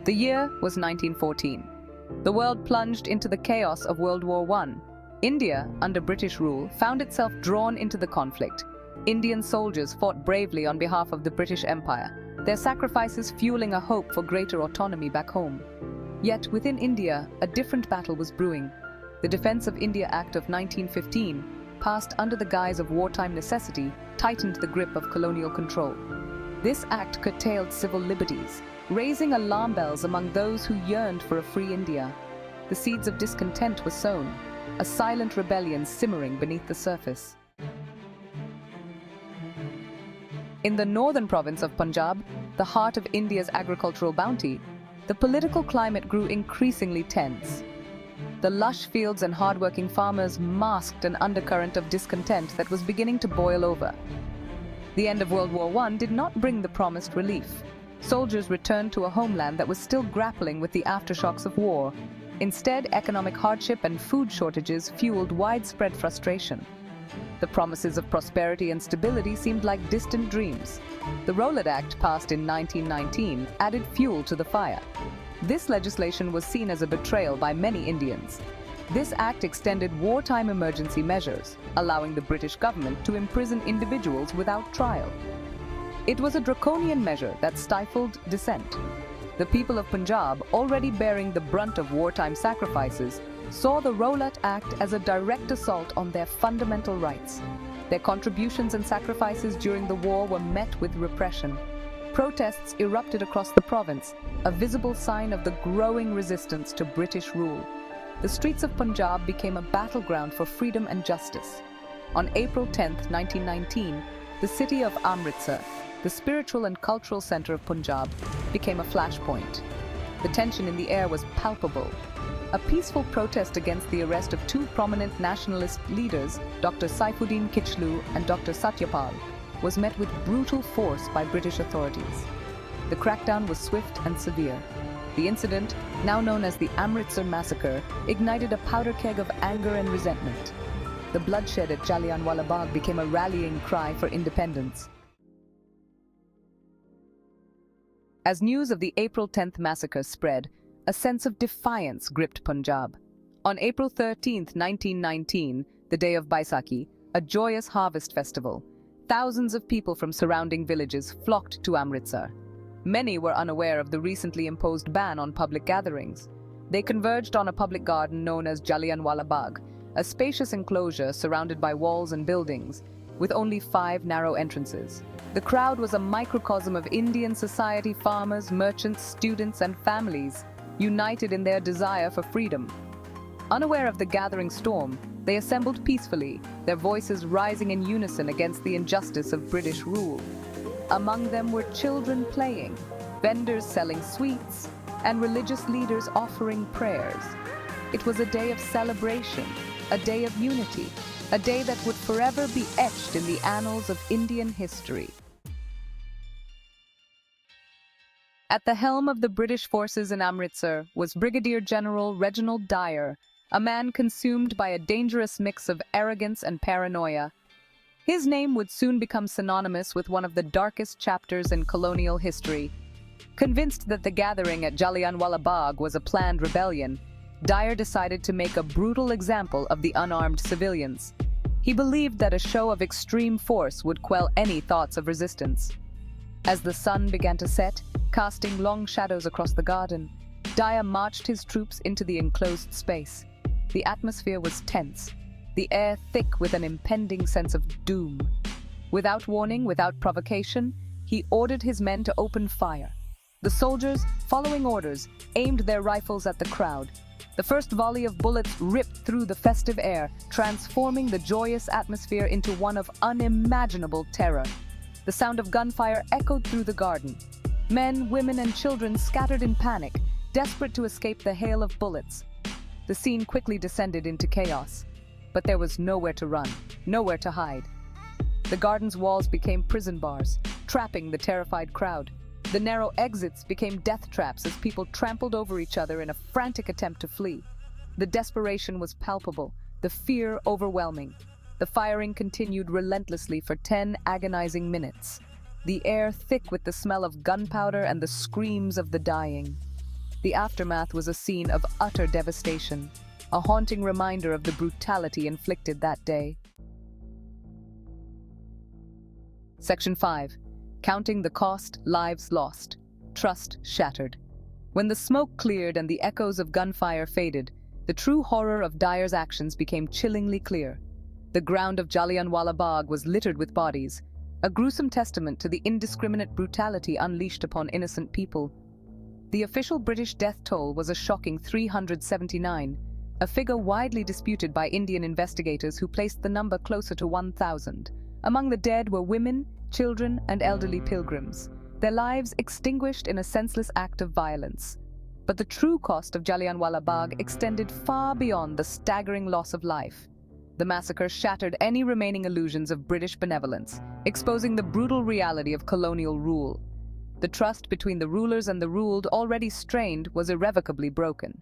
The year was 1914. The world plunged into the chaos of World War I. India, under British rule, found itself drawn into the conflict. Indian soldiers fought bravely on behalf of the British Empire, their sacrifices fueling a hope for greater autonomy back home. Yet within India, a different battle was brewing. The Defence of India Act of 1915, passed under the guise of wartime necessity, tightened the grip of colonial control. This act curtailed civil liberties, raising alarm bells among those who yearned for a free India. The seeds of discontent were sown, a silent rebellion simmering beneath the surface. In the northern province of Punjab, the heart of India's agricultural bounty, the political climate grew increasingly tense. The lush fields and hardworking farmers masked an undercurrent of discontent that was beginning to boil over. The end of World War I did not bring the promised relief. Soldiers returned to a homeland that was still grappling with the aftershocks of war. Instead, economic hardship and food shortages fueled widespread frustration. The promises of prosperity and stability seemed like distant dreams. The Rowlatt Act, passed in 1919, added fuel to the fire. This legislation was seen as a betrayal by many Indians. This act extended wartime emergency measures, allowing the British government to imprison individuals without trial. It was a draconian measure that stifled dissent. The people of Punjab, already bearing the brunt of wartime sacrifices, saw the Rowlatt Act as a direct assault on their fundamental rights. Their contributions and sacrifices during the war were met with repression. Protests erupted across the province, a visible sign of the growing resistance to British rule. The streets of Punjab became a battleground for freedom and justice. On April 10, 1919, the city of Amritsar, the spiritual and cultural center of Punjab, became a flashpoint. The tension in the air was palpable. A peaceful protest against the arrest of two prominent nationalist leaders, Dr. Saifuddin Kichlu and Dr. Satyapal, was met with brutal force by British authorities. The crackdown was swift and severe. The incident, now known as the Amritsar Massacre, ignited a powder keg of anger and resentment. The bloodshed at Jallianwala Bagh became a rallying cry for independence. As news of the April 10th massacre spread, a sense of defiance gripped Punjab. On April 13, 1919, the day of Baisakhi, a joyous harvest festival, thousands of people from surrounding villages flocked to Amritsar. Many were unaware of the recently imposed ban on public gatherings. They converged on a public garden known as Jallianwala Bagh, a spacious enclosure surrounded by walls and buildings, with only 5 narrow entrances. The crowd was a microcosm of Indian society: farmers, merchants, students, and families, united in their desire for freedom. Unaware of the gathering storm, they assembled peacefully, their voices rising in unison against the injustice of British rule. Among them were children playing, vendors selling sweets, and religious leaders offering prayers. It was a day of celebration, a day of unity, a day that would forever be etched in the annals of Indian history. At the helm of the British forces in Amritsar was Brigadier General General Dyer, a man consumed by a dangerous mix of arrogance and paranoia. His name would soon become synonymous with one of the darkest chapters in colonial history. Convinced that the gathering at Jallianwala Bagh was a planned rebellion, Dyer decided to make a brutal example of the unarmed civilians. He believed that a show of extreme force would quell any thoughts of resistance. As the sun began to set, casting long shadows across the garden, Dyer marched his troops into the enclosed space. The atmosphere was tense, the air thick with an impending sense of doom. Without warning, without provocation, he ordered his men to open fire. The soldiers, following orders, aimed their rifles at the crowd. The first volley of bullets ripped through the festive air, transforming the joyous atmosphere into one of unimaginable terror. The sound of gunfire echoed through the garden. Men, women, and children scattered in panic, desperate to escape the hail of bullets. The scene quickly descended into chaos, but there was nowhere to run, nowhere to hide. The garden's walls became prison bars, trapping the terrified crowd. The narrow exits became death traps as people trampled over each other in a frantic attempt to flee. The desperation was palpable, the fear overwhelming. The firing continued relentlessly for 10 agonizing minutes, the air thick with the smell of gunpowder and the screams of the dying. The aftermath was a scene of utter devastation, a haunting reminder of the brutality inflicted that day. Section 5. Counting the cost, lives lost, trust shattered. When the smoke cleared and the echoes of gunfire faded, the true horror of Dyer's actions became chillingly clear. The ground of Jallianwala Bagh was littered with bodies, a gruesome testament to the indiscriminate brutality unleashed upon innocent people. The official British death toll was a shocking 379, a figure widely disputed by Indian investigators who placed the number closer to 1,000. Among the dead were women, children, and elderly pilgrims, their lives extinguished in a senseless act of violence. But the true cost of Jallianwala Bagh extended far beyond the staggering loss of life. The massacre shattered any remaining illusions of British benevolence, exposing the brutal reality of colonial rule. The trust between the rulers and the ruled, already strained, was irrevocably broken.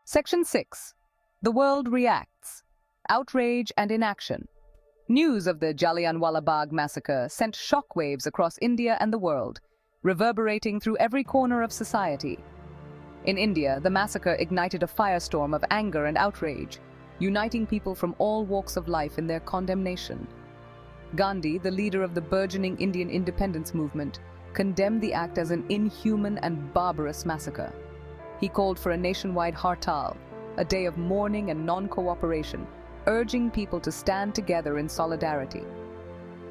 Section 6. The world reacts. Outrage and inaction. News of the Jallianwala Bagh Massacre sent shockwaves across India and the world, reverberating through every corner of society. In India, the massacre ignited a firestorm of anger and outrage, uniting people from all walks of life in their condemnation. Gandhi, the leader of the burgeoning Indian independence movement, condemned the act as an inhuman and barbarous massacre. He called for a nationwide hartal, a day of mourning and non-cooperation, urging people to stand together in solidarity.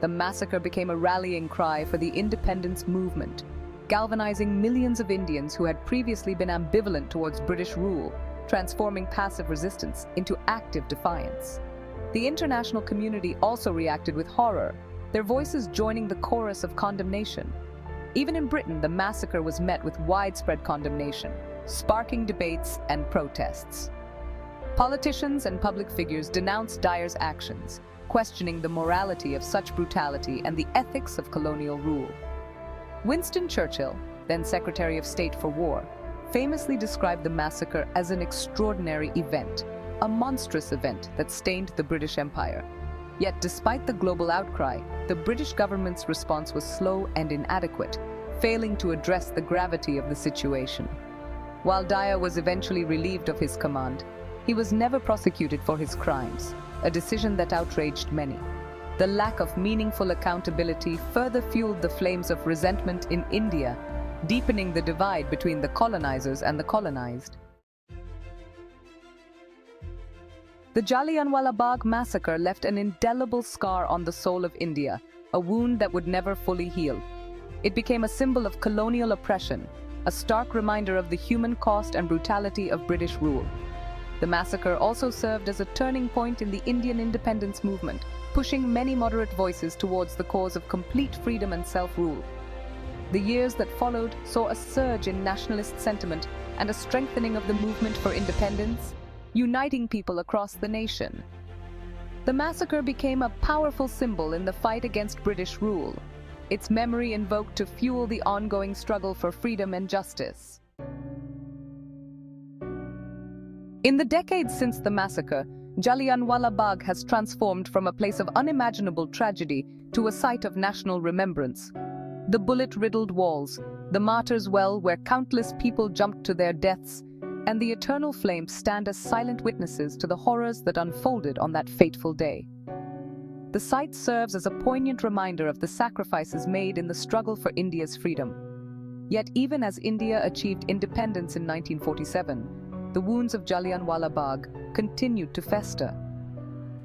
The massacre became a rallying cry for the independence movement, galvanizing millions of Indians who had previously been ambivalent towards British rule, transforming passive resistance into active defiance. The international community also reacted with horror, their voices joining the chorus of condemnation. Even in Britain, the massacre was met with widespread condemnation, sparking debates and protests. Politicians and public figures denounced Dyer's actions, questioning the morality of such brutality and the ethics of colonial rule. Winston Churchill, then Secretary of State for War, famously described the massacre as an extraordinary event, a monstrous event that stained the British Empire. Yet despite the global outcry, the British government's response was slow and inadequate, failing to address the gravity of the situation. While Dyer was eventually relieved of his command, he was never prosecuted for his crimes, a decision that outraged many. The lack of meaningful accountability further fueled the flames of resentment in India, deepening the divide between the colonizers and the colonized. The Jallianwala Bagh Massacre left an indelible scar on the soul of India, a wound that would never fully heal. It became a symbol of colonial oppression, a stark reminder of the human cost and brutality of British rule. The massacre also served as a turning point in the Indian independence movement, pushing many moderate voices towards the cause of complete freedom and self-rule. The years that followed saw a surge in nationalist sentiment and a strengthening of the movement for independence, uniting people across the nation. The massacre became a powerful symbol in the fight against British rule, its memory invoked to fuel the ongoing struggle for freedom and justice. In the decades since the massacre, Jallianwala Bagh has transformed from a place of unimaginable tragedy to a site of national remembrance. The bullet-riddled walls, the martyrs' well where countless people jumped to their deaths, and the eternal flames stand as silent witnesses to the horrors that unfolded on that fateful day. The site serves as a poignant reminder of the sacrifices made in the struggle for India's freedom. Yet even as India achieved independence in 1947, the wounds of Jallianwala Bagh continued to fester.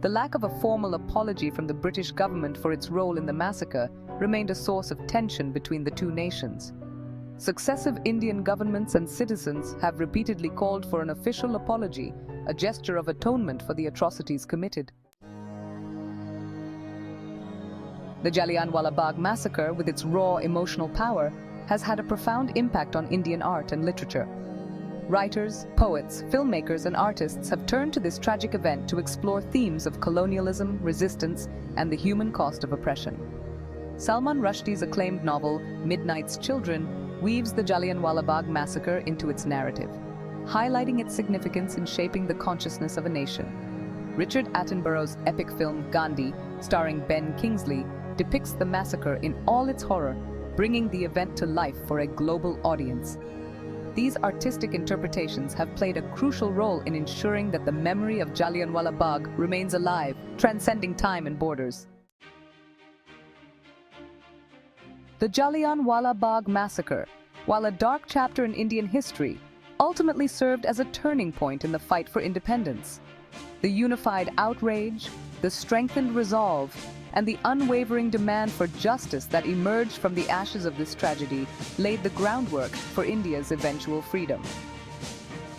The lack of a formal apology from the British government for its role in the massacre remained a source of tension between the two nations. Successive Indian governments and citizens have repeatedly called for an official apology, a gesture of atonement for the atrocities committed. The Jallianwala Bagh Massacre, with its raw emotional power, has had a profound impact on Indian art and literature. Writers, poets, filmmakers, and artists have turned to this tragic event to explore themes of colonialism, resistance, and the human cost of oppression. Salman Rushdie's acclaimed novel, Midnight's Children, weaves the Jallianwala Bagh Massacre into its narrative, highlighting its significance in shaping the consciousness of a nation. Richard Attenborough's epic film, Gandhi, starring Ben Kingsley, depicts the massacre in all its horror, bringing the event to life for a global audience. These artistic interpretations have played a crucial role in ensuring that the memory of Jallianwala Bagh remains alive, transcending time and borders. The Jallianwala Bagh Massacre, while a dark chapter in Indian history, ultimately served as a turning point in the fight for independence. The unified outrage, the strengthened resolve, and the unwavering demand for justice that emerged from the ashes of this tragedy laid the groundwork for India's eventual freedom.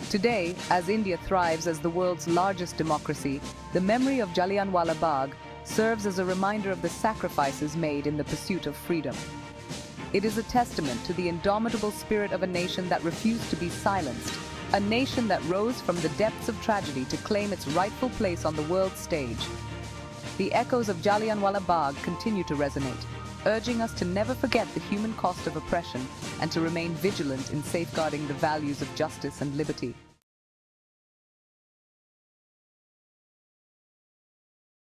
Today, as India thrives as the world's largest democracy, the memory of Jallianwala Bagh serves as a reminder of the sacrifices made in the pursuit of freedom. It is a testament to the indomitable spirit of a nation that refused to be silenced, a nation that rose from the depths of tragedy to claim its rightful place on the world stage. The echoes of Jallianwala Bagh continue to resonate, urging us to never forget the human cost of oppression and to remain vigilant in safeguarding the values of justice and liberty.